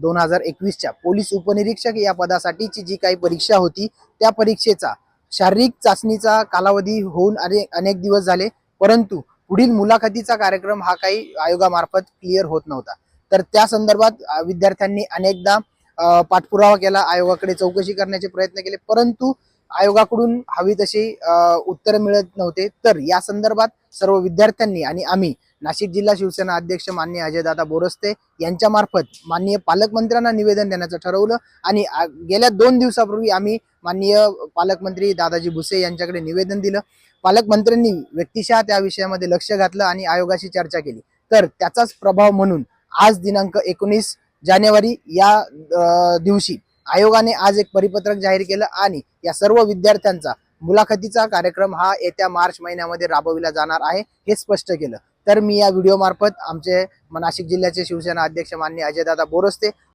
2021च्या police उपनिरीक्षक या पदासाठीची जी काही परीक्षा होती त्या परीक्षेचा शारीरिक चाचणीचा कालावधी होऊन अनेक दिवस झाले, परंतु पुढील मुलाखतीचा कार्यक्रम हा काही आयोगामार्फत क्लिअर होत नव्हता। तर त्या संदर्भात विद्यार्थ्यांनी अनेकदा पाठपुरावा केला, आयोगाकडे चौकशी करण्याचे प्रयत्न केले, परंतु आयोगाकडून हवी तशी उत्तर मिळत नव्हते। तर या संदर्भात सर्व विद्यार्थ्यांनी आणि आम्ही नाशिक जिल्हा शिवसेना अध्यक्ष माननीय अजयदादा बोरस्ते यांच्या मार्फत माननीय पालकमंत्र्यांना निवेदन देण्याचं ठरवलं आणि गेल्या 2 दिवसापूर्वी आम्ही माननीय पालकमंत्री दादाजी भुसे यांच्याकडे निवेदन दिलं। पालकमंत्र्यांनी व्यक्तिशः त्या विषयामध्ये लक्ष घातलं आणि आयोगाशी चर्चा केली। तर त्याचाच प्रभाव म्हणून आज दिनांक 19 जानेवारी या दिवशी आयोगाने आज एक परिपत्रक जाहीर केलं आणि या सर्व विद्यार्थ्यांचा मुलाखतीचा कार्यक्रम हा येत्या मार्च महिन्यामध्ये राबविला जाणार आहे हे स्पष्ट केलं। तर मी या व्हिडिओ मार्फत आमचे नाशिक जिल्ह्याचे शिवसेना अध्यक्ष माननीय अजयदादा बोरस्ते